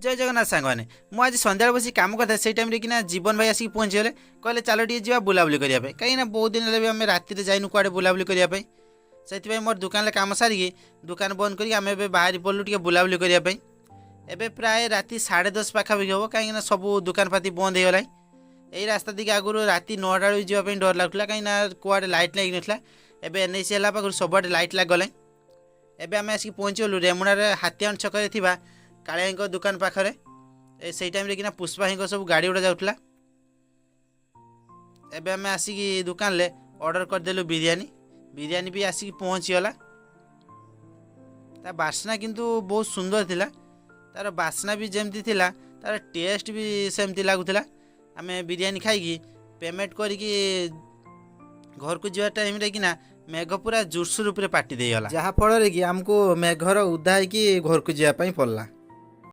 जय जगन्नाथ सांग मैंने आज सन्ध्या बस कम करता से टाइम कि जीवन भाई आसिक पहुँचीगले कहले चलो टे जा बुलाबुली करने कहीं बहुत दिन है आम राति जाइनु कुआडे बुलाबुली करने से मोर दुकान कम सारिकी दुकान बंद करके बाहरी पड़लु टे बुलाबुली करने एबे प्राय राति 10:30 पाखापाखि हम कहीं सब दुकान पाती बंद हो गला यही रास्ता दिखे आगुरी राति 9टा बेलू जावाई डर लगुला कहीं कुआडे लाइट लगी नाला एबे एनएसी है पाखु सब लाइट लगगला एबे आम आसिक पहुँचीगलु रेमुणार हाथियान छक कालिया दुकान पाखे से टाइम कि पुष्पा ही सब गाड़ी गुड़ा जाऊला एबे आम आसिक दुकान ले ऑर्डर करदेलु बिरयानी बिरयानी भी आसिक पहुँचीगला ता बास्ना किंतु बहुत सुंदर थिला तार बास्ना भी जमती थिला तार टेस्ट भी सेमती लगुला आम बिरयानी खाई पेमेंट करके घर को जा टाइम रे किना मेघ पूरा जोरसोर पार्टी देगला जहाँफल कि आमको मेघर उदा हो घर को जावाई पड़ला।